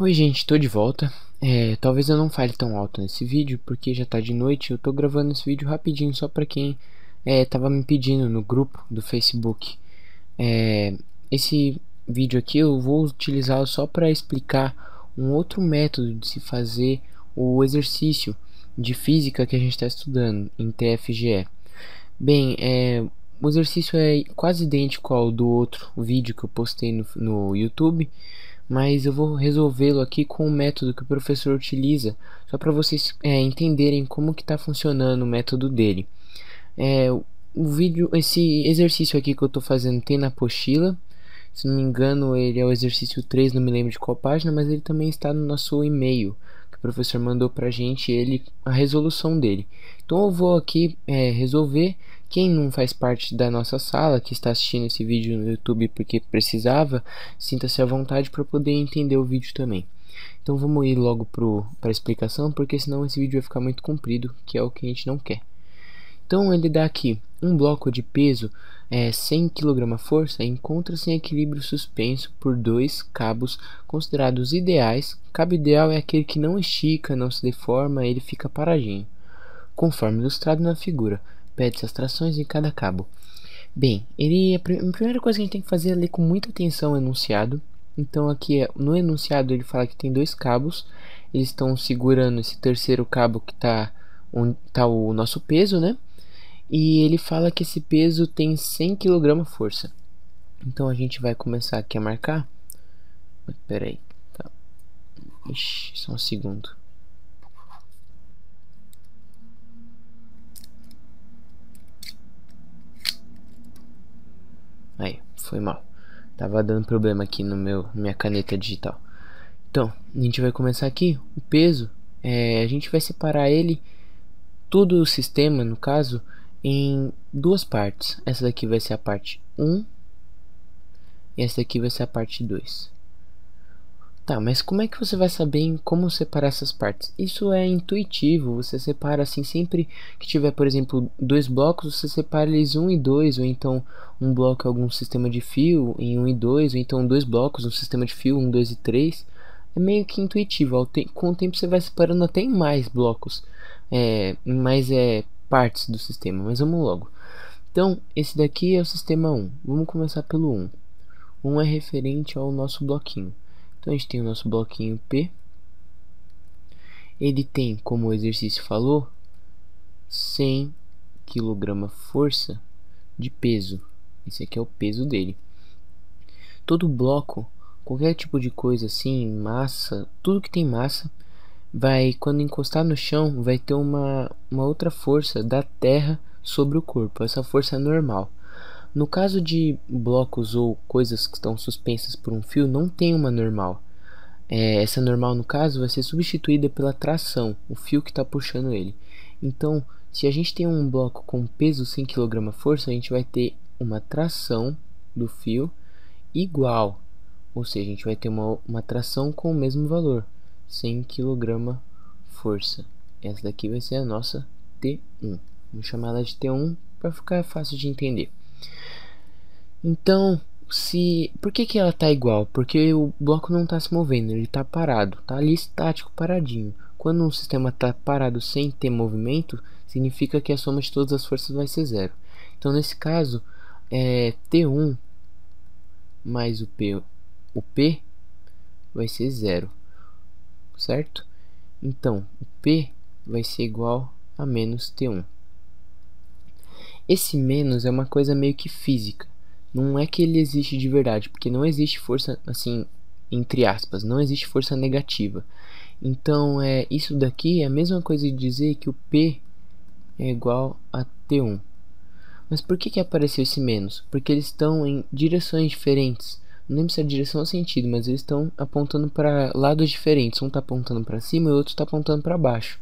Oi gente, tô de volta. Talvez eu não fale tão alto nesse vídeo porque já tá de noite. Eu tô gravando esse vídeo rapidinho só pra quem tava me pedindo no grupo do Facebook. Esse vídeo aqui eu vou utilizá-lo só para explicar um outro método de se fazer o exercício de física que a gente está estudando em TFGE. Bem, o exercício é quase idêntico ao do outro vídeo que eu postei no YouTube, mas eu vou resolvê-lo aqui com o método que o professor utiliza, só para vocês entenderem como que está funcionando o método dele. Esse exercício aqui que eu estou fazendo tem na apostila. Se não me engano, ele é o exercício 3, não me lembro de qual página, mas ele também está no nosso e-mail, que o professor mandou pra gente, a resolução dele. Então eu vou aqui resolver. Quem não faz parte da nossa sala, que está assistindo esse vídeo no YouTube porque precisava, sinta-se à vontade para poder entender o vídeo também. Então vamos ir logo para a explicação, porque senão esse vídeo vai ficar muito comprido, que é o que a gente não quer. Então ele dá aqui um bloco de peso 100 kg força encontra-se em equilíbrio suspenso por dois cabos considerados ideais. Cabo ideal é aquele que não estica, não se deforma, ele fica paradinho, conforme ilustrado na figura. Pede-se as trações em cada cabo. Bem, a primeira coisa que a gente tem que fazer é ler com muita atenção o enunciado. Então aqui no enunciado ele fala que tem dois cabos, eles estão segurando esse terceiro cabo que está onde está o nosso peso, né? E ele fala que esse peso tem 100 kg força. Então a gente vai começar aqui a marcar. Espera aí, tá. Ixi, só um segundo. Aí, foi mal. Tava dando problema aqui no minha caneta digital. Então, a gente vai começar aqui. O peso, a gente vai separar ele, todo o sistema, no caso, em duas partes. Essa daqui vai ser a parte 1 e essa daqui vai ser a parte 2. Tá, mas como é que você vai saber como separar essas partes? Isso é intuitivo, você separa assim sempre que tiver, por exemplo, dois blocos, você separa eles 1 e 2, ou então um bloco é algum sistema de fio em 1 e 2, ou então dois blocos, um sistema de fio 1, 2 e 3. É meio que intuitivo, com o tempo você vai separando até em mais blocos, em mais partes do sistema, mas vamos logo. Então, esse daqui é o sistema 1, vamos começar pelo 1. 1 é referente ao nosso bloquinho. Então a gente tem o nosso bloquinho P. Ele tem, como o exercício falou, 100 kg força de peso. Esse aqui é o peso dele. Todo bloco, qualquer tipo de coisa assim, massa, tudo que tem massa, vai, quando encostar no chão, vai ter uma outra força da terra sobre o corpo. Essa força é normal. No caso de blocos ou coisas que estão suspensas por um fio, não tem uma normal. Essa normal, no caso, vai ser substituída pela tração, o fio que está puxando ele. Então, se a gente tem um bloco com peso 100 kg força, a gente vai ter uma tração do fio igual. Ou seja, a gente vai ter uma tração com o mesmo valor, 100 kg força. Essa daqui vai ser a nossa T1. Vamos chamar ela de T1 para ficar fácil de entender. Então, por que ela tá igual? Porque o bloco não está se movendo, ele está parado, tá ali estático, paradinho. Quando um sistema está parado sem ter movimento, significa que a soma de todas as forças vai ser zero. Então, nesse caso, T1 mais o P vai ser zero, certo? Então, o P vai ser igual a menos T1. Esse menos é uma coisa meio que física. Não é que ele existe de verdade, porque não existe força, assim, entre aspas, não existe força negativa. Então, isso daqui é a mesma coisa de dizer que o P é igual a T1. Mas por que apareceu esse menos? Porque eles estão em direções diferentes. Não lembro se é direção ou sentido, mas eles estão apontando para lados diferentes. Um está apontando para cima e o outro está apontando para baixo.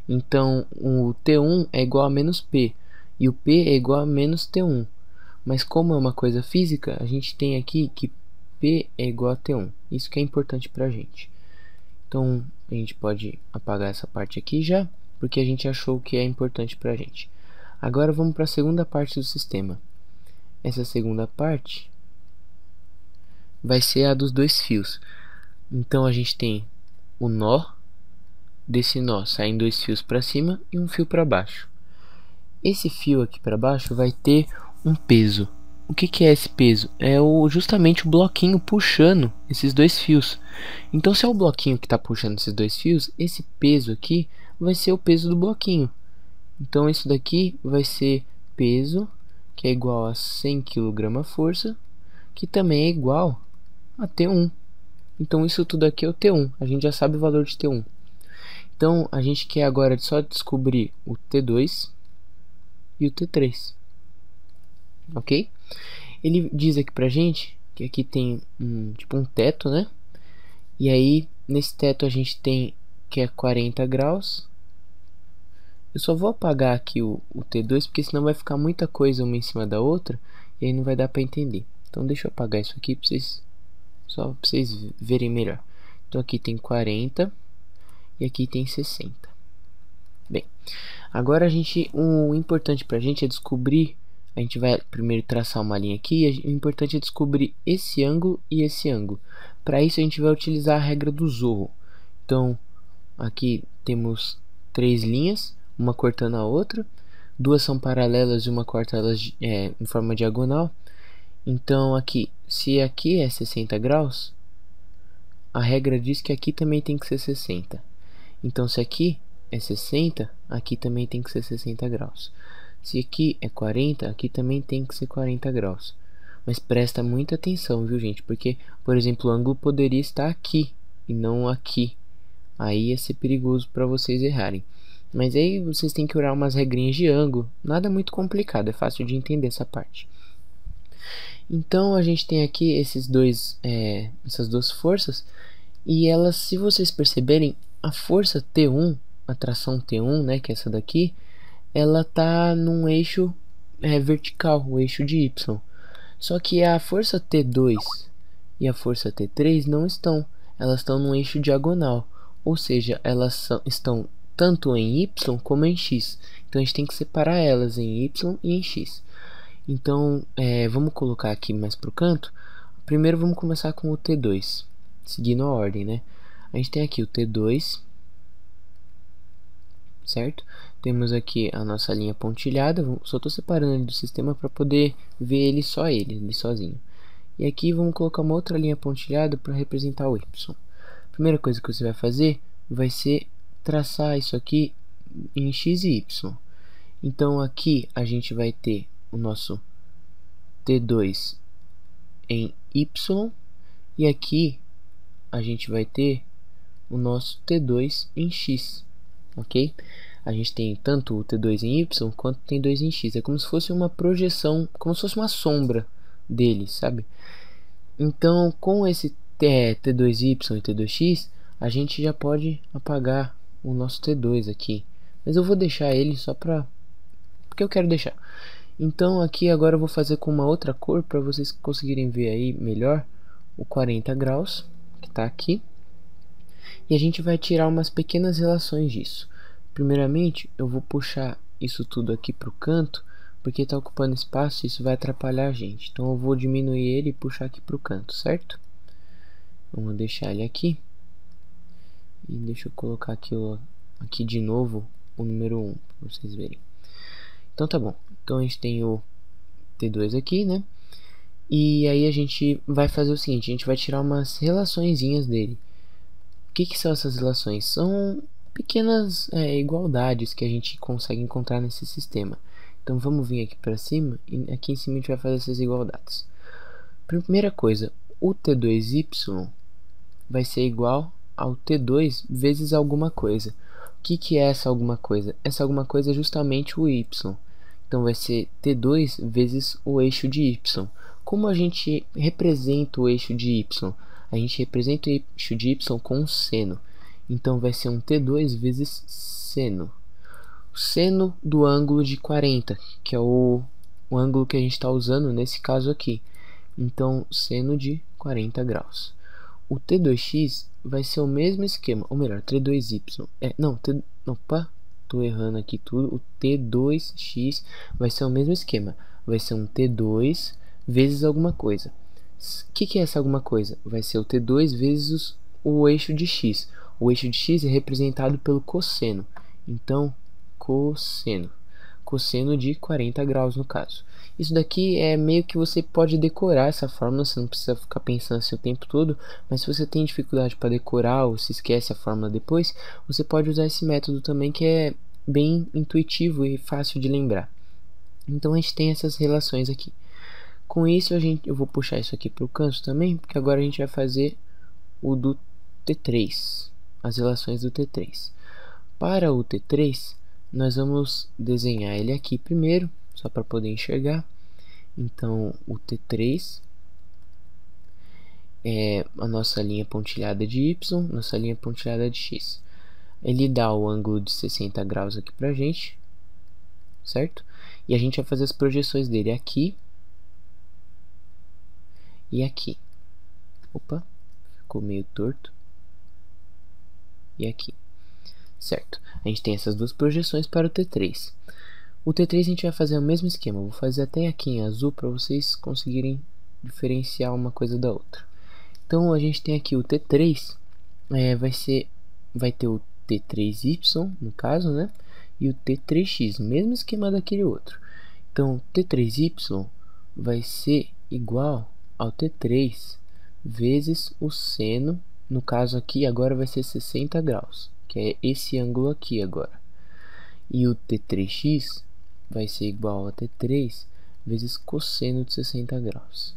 Então, o T1 é igual a menos P e o P é igual a menos T1. Mas como é uma coisa física, a gente tem aqui que P é igual a T1. Isso que é importante pra gente. Então, a gente pode apagar essa parte aqui já, porque a gente achou que é importante pra gente. Agora vamos para a segunda parte do sistema. Essa segunda parte vai ser a dos dois fios. Então a gente tem o nó, desse nó saem 2 fios para cima e um fio para baixo. Esse fio aqui para baixo vai ter um peso. O que é esse peso? É justamente o bloquinho puxando esses 2 fios. Então, se é o bloquinho que está puxando esses 2 fios, esse peso aqui vai ser o peso do bloquinho. Então, isso daqui vai ser peso, que é igual a 100 kg força, que também é igual a T1. Então, isso tudo aqui é o T1. A gente já sabe o valor de T1. Então, a gente quer agora só descobrir o T2 e o T3. Ok? Ele diz aqui pra gente que aqui tem tipo um teto, né? E aí, nesse teto a gente tem que é 40 graus. Eu só vou apagar aqui o T2, porque senão vai ficar muita coisa uma em cima da outra e aí não vai dar para entender. Então deixa eu apagar isso aqui para vocês, só para vocês verem melhor. Então aqui tem 40 e aqui tem 60. Bem, agora o importante para a gente é descobrir. A gente vai primeiro traçar uma linha aqui e o importante é descobrir esse ângulo e esse ângulo. Para isso a gente vai utilizar a regra do Zorro. Então aqui temos 3 linhas, uma cortando a outra, 2 são paralelas e uma corta elas em forma diagonal. Então aqui, se aqui é 60 graus, a regra diz que aqui também tem que ser 60. Então se aqui é 60, aqui também tem que ser 60 graus. Se aqui é 40, aqui também tem que ser 40 graus. Mas presta muita atenção, viu, gente? Porque, por exemplo, o ângulo poderia estar aqui e não aqui. Aí ia ser perigoso para vocês errarem. Mas aí vocês têm que olhar umas regrinhas de ângulo. Nada muito complicado, é fácil de entender essa parte. Então a gente tem aqui essas duas forças. E elas, se vocês perceberem, a força T1, a tração T1, né, que é essa daqui, ela tá num eixo vertical, o eixo de Y. Só que a força T2 e a força T3 não estão, elas estão num eixo diagonal, ou seja, elas estão tanto em Y como em X. Então a gente tem que separar elas em Y e em X. Então vamos colocar aqui mais para o canto. Primeiro vamos começar com o T2, seguindo a ordem, né? A gente tem aqui o T2, certo? Temos aqui a nossa linha pontilhada. Só estou separando ele do sistema para poder ver ele sozinho. E aqui vamos colocar uma outra linha pontilhada para representar o Y. A primeira coisa que você vai fazer vai ser traçar isso aqui em X e Y. Então aqui a gente vai ter o nosso T2 em Y e aqui a gente vai ter o nosso T2 em X. Ok? A gente tem tanto o T2 em Y quanto o T2 em X. É como se fosse uma projeção, como se fosse uma sombra dele, sabe? Então, com esse T2Y e T2X, a gente já pode apagar o nosso T2 aqui. Mas eu vou deixar ele só porque eu quero deixar. Então, aqui agora eu vou fazer com uma outra cor para vocês conseguirem ver aí melhor o 40 graus que está aqui. E a gente vai tirar umas pequenas relações disso. Primeiramente, eu vou puxar isso tudo aqui para o canto, porque está ocupando espaço e isso vai atrapalhar a gente. Então eu vou diminuir ele e puxar aqui para o canto, certo? Vamos deixar ele aqui. E deixa eu colocar aqui de novo o número 1, para vocês verem. Então tá bom. Então a gente tem o T2 aqui, né? E aí a gente vai fazer o seguinte, a gente vai tirar umas relaçõezinhas dele. O que são essas relações? São pequenas igualdades que a gente consegue encontrar nesse sistema. Então vamos vir aqui para cima e aqui em cima a gente vai fazer essas igualdades. Primeira coisa, o T2y vai ser igual ao T2 vezes alguma coisa. O que é essa alguma coisa? Essa alguma coisa é justamente o y. Então vai ser T2 vezes o eixo de y. Como a gente representa o eixo de y? A gente representa o eixo de y com um seno. Então vai ser um T2 vezes seno. O seno do ângulo de 40, que é o ângulo que a gente está usando nesse caso aqui. Então, seno de 40 graus. O T2x vai ser o mesmo esquema, ou melhor, T2y. Opa, tô errando aqui tudo. O T2x vai ser o mesmo esquema. Vai ser um T2 vezes alguma coisa. O que é essa alguma coisa? Vai ser o T2 vezes o eixo de x. O eixo de x é representado pelo cosseno. Então, cosseno. Cosseno de 40 graus no caso. Isso daqui é meio que você pode decorar essa fórmula, você não precisa ficar pensando assim o tempo todo, mas se você tem dificuldade para decorar ou se esquece a fórmula depois, você pode usar esse método também, que é bem intuitivo e fácil de lembrar. Então a gente tem essas relações aqui. Com isso eu vou puxar isso aqui para o canto também, porque agora a gente vai fazer o do T3, as relações do T3. Para o T3, nós vamos desenhar ele aqui primeiro, só para poder enxergar. Então, o T3 é a nossa linha pontilhada de Y, nossa linha pontilhada de X. Ele dá o ângulo de 60 graus aqui pra gente, certo? E a gente vai fazer as projeções dele aqui e aqui. Opa, ficou meio torto. E aqui, certo? A gente tem essas duas projeções para o T3. O T3 a gente vai fazer o mesmo esquema. Eu vou fazer até aqui em azul para vocês conseguirem diferenciar uma coisa da outra. Então a gente tem aqui o T3, vai ter o T3Y no caso, né? E o T3X, o mesmo esquema daquele outro. Então o T3Y vai ser igual ao T3 vezes o seno, no caso aqui agora vai ser 60 graus, que é esse ângulo aqui agora. E o T3X vai ser igual a T3 vezes cosseno de 60 graus,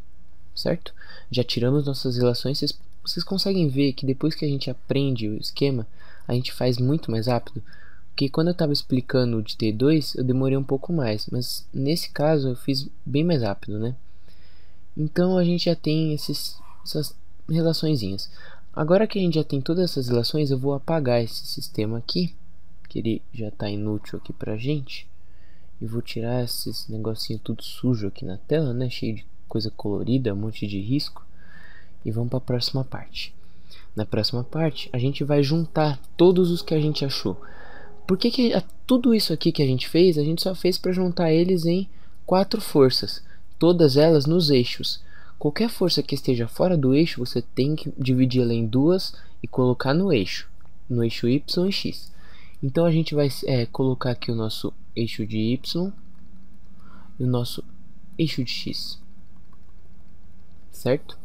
certo? Já tiramos nossas relações, vocês conseguem ver que depois que a gente aprende o esquema, a gente faz muito mais rápido, porque quando eu estava explicando o de T2, eu demorei um pouco mais, mas nesse caso eu fiz bem mais rápido, né? Então a gente já tem essas relaçõezinhas. Agora que a gente já tem todas essas relações, eu vou apagar esse sistema aqui, que ele já está inútil aqui pra gente. E vou tirar esses negocinho tudo sujo aqui na tela, né? Cheio de coisa colorida, um monte de risco. E vamos para a próxima parte. Na próxima parte, a gente vai juntar todos os que a gente achou. Por que tudo isso aqui que a gente só fez para juntar eles em 4 forças. Todas elas nos eixos. Qualquer força que esteja fora do eixo, você tem que dividir ela em duas e colocar no eixo Y e X. Então a gente vai colocar aqui o nosso eixo de Y e o nosso eixo de X, certo?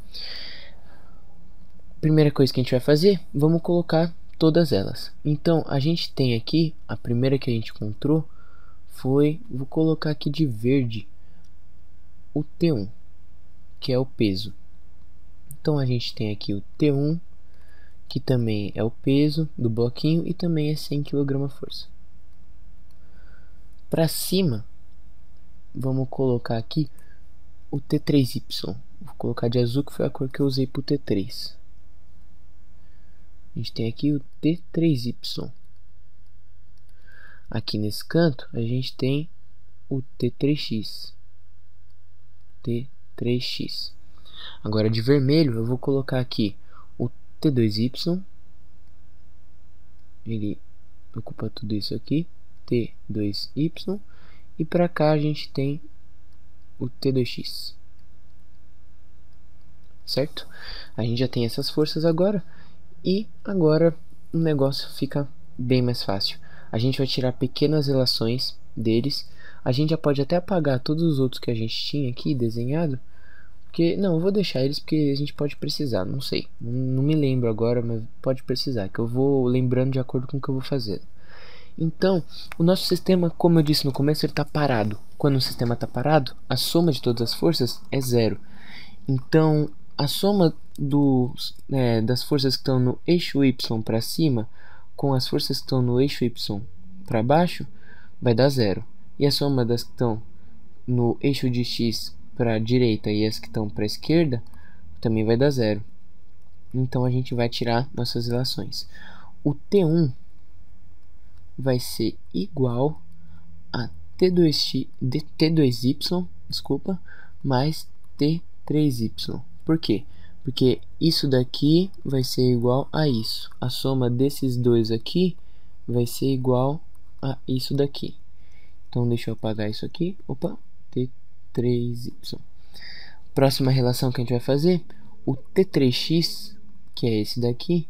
Primeira coisa que a gente vai fazer, vamos colocar todas elas. Então a gente tem aqui, a primeira que a gente encontrou foi, vou colocar aqui de verde, o T1, que é o peso. Então a gente tem aqui o T1, que também é o peso do bloquinho e também é 100 kg força. Para cima, vamos colocar aqui o T3Y. Vou colocar de azul, que foi a cor que eu usei para o T3. A gente tem aqui o T3Y. Aqui nesse canto, a gente tem o T3X. T3X. Agora de vermelho, eu vou colocar aqui o T2Y. Ele ocupa tudo isso aqui. T2Y. E para cá a gente tem o T2X. Certo? A gente já tem essas forças agora. E agora o negócio fica bem mais fácil. A gente vai tirar pequenas relações deles. A gente já pode até apagar todos os outros que a gente tinha aqui desenhado. Porque, não, eu vou deixar eles porque a gente pode precisar, não sei. Não me lembro agora, mas pode precisar. Que eu vou lembrando de acordo com o que eu vou fazer. Então, o nosso sistema, como eu disse no começo, ele está parado. Quando o sistema está parado, a soma de todas as forças é zero. Então, a soma das forças que estão no eixo Y para cima com as forças que estão no eixo Y para baixo vai dar zero. E a soma das que estão no eixo de X para a direita e as que estão para a esquerda também vai dar zero. Então a gente vai tirar nossas relações. O T1 vai ser igual a T2Y, desculpa, mais T3Y. Por quê? Porque isso daqui vai ser igual a isso. A soma desses dois aqui vai ser igual a isso daqui. Então deixa eu apagar isso aqui. Opa, T3Y. Próxima relação que a gente vai fazer, o T3X, que é esse daqui,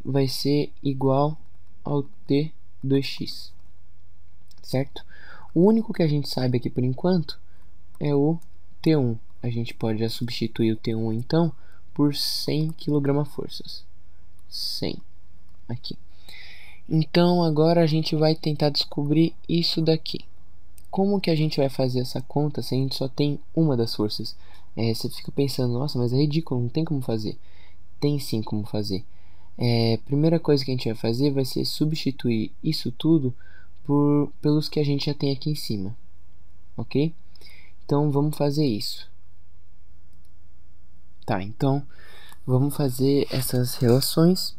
vai ser igual ao T2x, certo? O único que a gente sabe aqui por enquanto é o T1. A gente pode já substituir o T1 então por 100 kgfs. 100 aqui. Então agora a gente vai tentar descobrir isso daqui. Como que a gente vai fazer essa conta se a gente só tem uma das forças? Você fica pensando, nossa, mas é ridículo, não tem como fazer. Tem sim como fazer. Primeira coisa que a gente vai fazer vai ser substituir isso tudo pelos que a gente já tem aqui em cima. Ok? Então vamos fazer isso. Tá, então vamos fazer essas relações,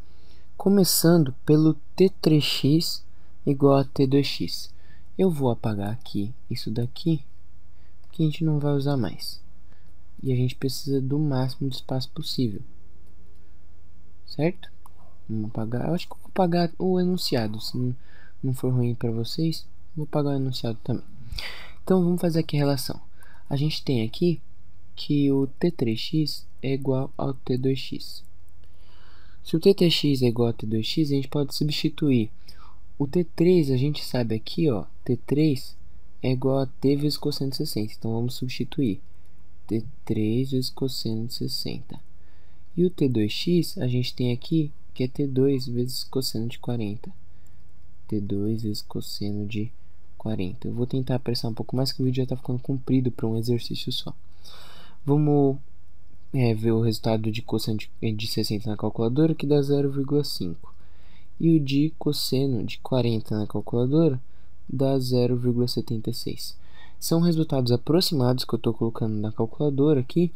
começando pelo T3x igual a T2x. Eu vou apagar aqui isso daqui, que a gente não vai usar mais. E a gente precisa do máximo de espaço possível. Certo? Vamos apagar. Eu acho que eu vou apagar o enunciado. Se não for ruim para vocês, vou apagar o enunciado também. Então vamos fazer aqui a relação. A gente tem aqui que o T3x é igual ao T2x. Se o T3x é igual ao T2x, a gente pode substituir. O T3 a gente sabe aqui, ó, T3 é igual a T vezes cosseno de 60. Então vamos substituir T3 vezes cosseno de 60. E o T2x a gente tem aqui que é T2 vezes cosseno de 40. T2 vezes cosseno de 40. Eu vou tentar apressar um pouco mais, que o vídeo já está ficando comprido para um exercício só. Vamos ver o resultado de cosseno de 60 na calculadora, que dá 0,5. E o de cosseno de 40 na calculadora dá 0,76. São resultados aproximados que eu estou colocando na calculadora aqui,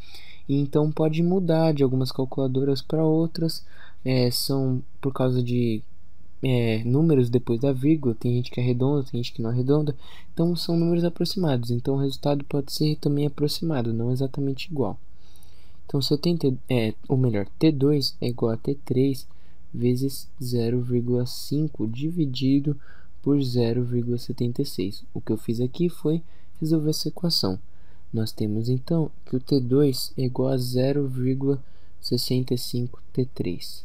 e então pode mudar de algumas calculadoras para outras. São por causa de números depois da vírgula, tem gente que arredonda, tem gente que não arredonda, então são números aproximados, então o resultado pode ser também aproximado, não exatamente igual. Então se eu tenho, ou melhor, T2 é igual a T3 vezes 0,5 dividido por 0,76. O que eu fiz aqui foi resolver essa equação. Nós temos então que o T2 é igual a 0,65 T3.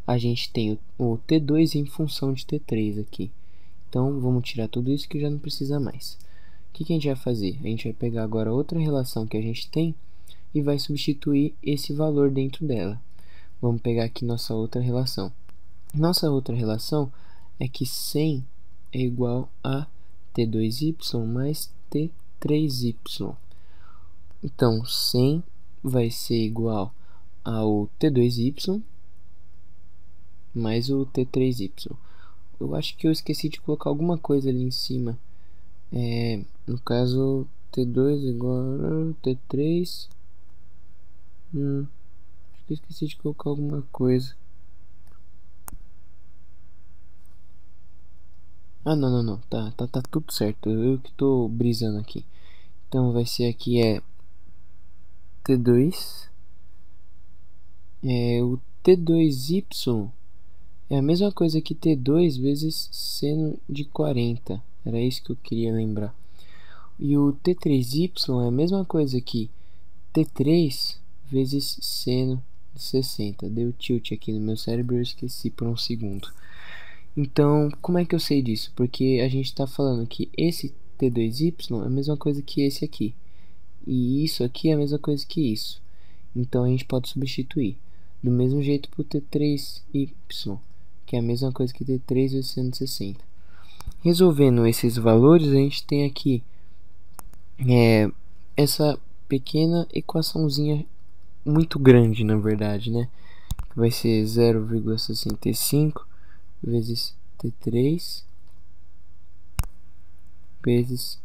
A gente tem o T2 em função de T3 aqui. Então vamos tirar tudo isso que já não precisa mais. O que a gente vai fazer? A gente vai pegar agora outra relação que a gente tem e vai substituir esse valor dentro dela. Vamos pegar aqui nossa outra relação. Nossa outra relação é que 100 é igual a T2y mais T3y. Então 100 vai ser igual ao T2y mais o T3y. Eu acho que eu esqueci de colocar alguma coisa ali em cima. No caso, T2 igual a T3. Acho que eu esqueci de colocar alguma coisa. Ah, não. Tá tudo certo. Eu que tô brisando aqui. Então vai ser aqui T2. O T2y é a mesma coisa que T2 vezes seno de 40. Era isso que eu queria lembrar. E o T3y é a mesma coisa que T3 vezes seno de 60. Deu tilt aqui no meu cérebro e eu esqueci por um segundo. Então, como é que eu sei disso? Porque a gente está falando que esse T2y é a mesma coisa que esse aqui. E isso aqui é a mesma coisa que isso. Então a gente pode substituir. Do mesmo jeito para o T3y, que é a mesma coisa que T3 vezes seno de 60. Resolvendo esses valores, a gente tem aqui essa pequena equaçãozinha muito grande, na verdade, né? Que vai ser 0,65 vezes T3 vezes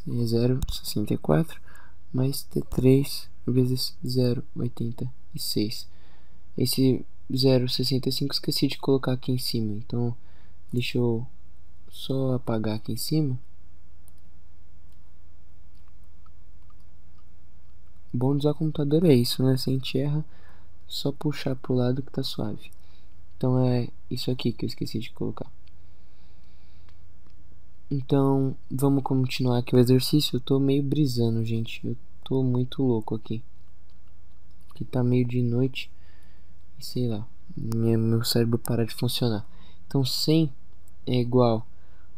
0,64 mais T3 vezes 0,86. Esse 0,65 esqueci de colocar aqui em cima, então deixa eu só apagar aqui em cima. O bom de usar o computador é isso, né? Se a gente erra, só puxar pro lado que tá suave. Então é isso aqui que eu esqueci de colocar. Então vamos continuar aqui o exercício. Eu tô meio brisando, gente. Eu tô muito louco aqui. Que tá meio de noite. E sei lá. Meu cérebro para de funcionar. Então 100 é igual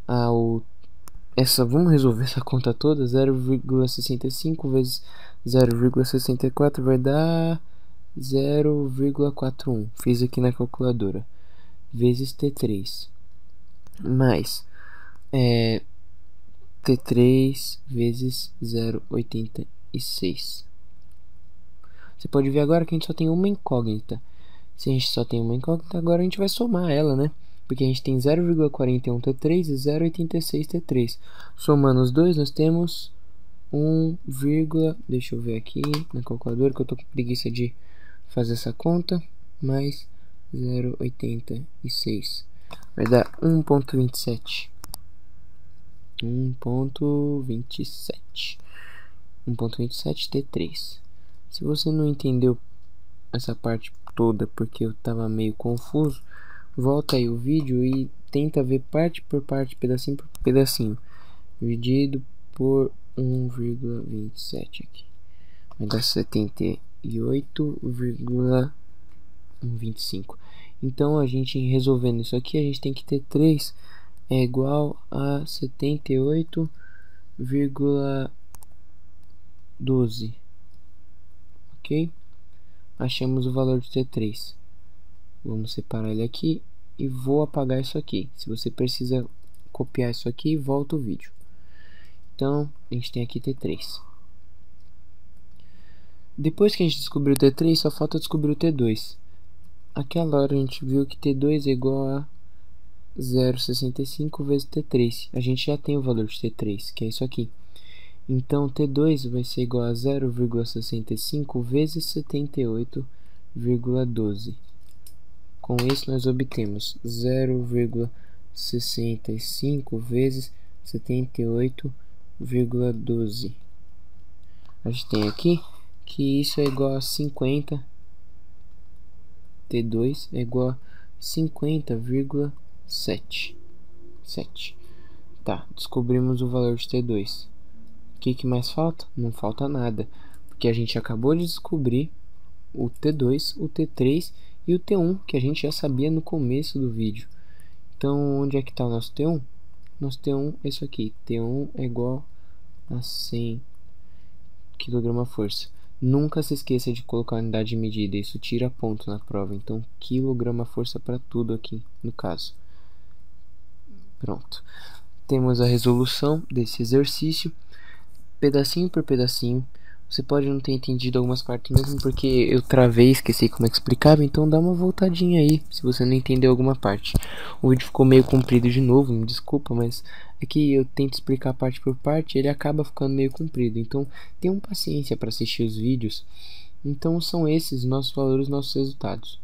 ao... vamos resolver essa conta toda. 0,65 vezes 0,64 vai dar 0,41. Fiz aqui na calculadora. Vezes T3. Mais T3 vezes 0,86. Você pode ver agora que a gente só tem uma incógnita. Se a gente só tem uma incógnita, agora a gente vai somar ela, né? Porque a gente tem 0,41 T3 e 0,86 T3. Somando os dois, nós temos 1, deixa eu ver aqui na calculadora, que eu tô com preguiça de fazer essa conta. Mais 0,86. Vai dar 1,27. 1,27 T3. Se você não entendeu essa parte toda porque eu tava meio confuso, volta aí o vídeo e tenta ver parte por parte, pedacinho por pedacinho, dividido por 1,27 aqui. Vai dar 78,125. Então a gente resolvendo isso aqui, a gente tem que ter 3 é igual a 78,12. Ok? Achamos o valor de T3. Vamos separar ele aqui e vou apagar isso aqui. Se você precisa copiar isso aqui, volta o vídeo. Então, a gente tem aqui T3. Depois que a gente descobriu o T3, só falta descobrir o T2. Aquela hora a gente viu que T2 é igual a 0,65 vezes T3. A gente já tem o valor de T3, que é isso aqui. Então, T2 vai ser igual a 0,65 vezes 78,12. Com isso, nós obtemos 0,65 vezes 78,12. A gente tem aqui que isso é igual a 50. T2 é igual a 50,7. Tá, descobrimos o valor de T2. O que mais falta? Não falta nada, porque a gente acabou de descobrir o T2, o T3 e o T1, que a gente já sabia no começo do vídeo. Então, onde é que está o nosso T1? Nosso T1 é isso aqui. T1 é igual a 100 kgfm. Nunca se esqueça de colocar a unidade de medida, isso tira ponto na prova. Então, kgfm para tudo aqui, no caso. Pronto. Temos a resolução desse exercício, pedacinho por pedacinho. Você pode não ter entendido algumas partes mesmo porque eu travei, esqueci como é que explicava. Então dá uma voltadinha aí se você não entendeu alguma parte. O vídeo ficou meio comprido de novo, me desculpa, mas é que eu tento explicar parte por parte, ele acaba ficando meio comprido. Então tenham paciência para assistir os vídeos. Então são esses nossos valores, nossos resultados.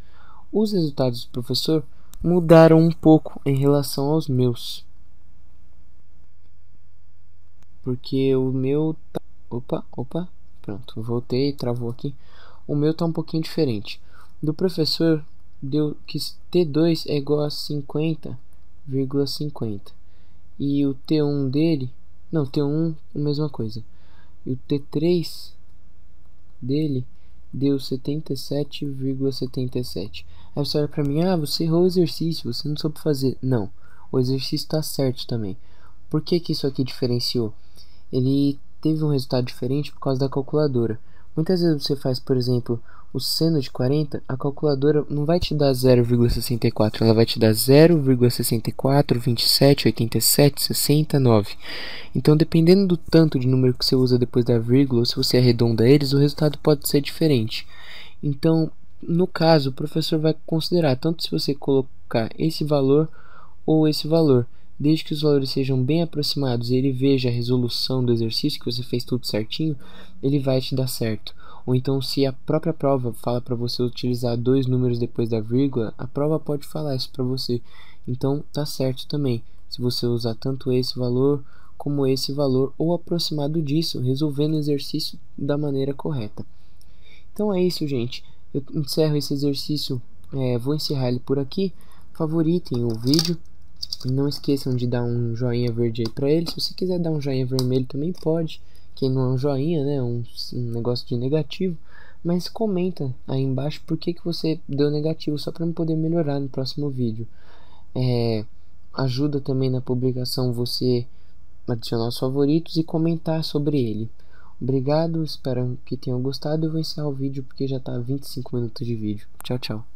Os resultados do professor mudaram um pouco em relação aos meus, porque o meu tá... Opa, pronto, voltei, travou aqui. O meu tá um pouquinho diferente. Do professor deu que T2 é igual a 50,50 e o T1 dele, não, T1 a mesma coisa, e o T3 dele deu 77,77. Aí você olha pra mim, você errou o exercício, você não soube fazer. Não, o exercício tá certo também. Por que que isso aqui diferenciou? Ele teve um resultado diferente por causa da calculadora. Muitas vezes você faz, por exemplo, o seno de 40, a calculadora não vai te dar 0,64, ela vai te dar 0,64, 27, 87, 69. Então, dependendo do tanto de número que você usa depois da vírgula, ou se você arredonda eles, o resultado pode ser diferente. Então, no caso, o professor vai considerar tanto se você colocar esse valor ou esse valor. Desde que os valores sejam bem aproximados e ele veja a resolução do exercício, que você fez tudo certinho, ele vai te dar certo. Ou então, se a própria prova fala para você utilizar 2 números depois da vírgula, a prova pode falar isso para você. Então, tá certo também, se você usar tanto esse valor como esse valor, ou aproximado disso, resolvendo o exercício da maneira correta. Então é isso, gente. Eu encerro esse exercício, vou encerrar ele por aqui. Favoritem o vídeo. Não esqueçam de dar um joinha verde aí pra ele. Se você quiser dar um joinha vermelho também pode, que não é um joinha, né? Um negócio de negativo. Mas comenta aí embaixo por que você deu negativo, só para eu poder melhorar no próximo vídeo. Ajuda também na publicação você adicionar os favoritos e comentar sobre ele. Obrigado, espero que tenham gostado. Eu vou encerrar o vídeo porque já está 25 minutos de vídeo. Tchau, tchau.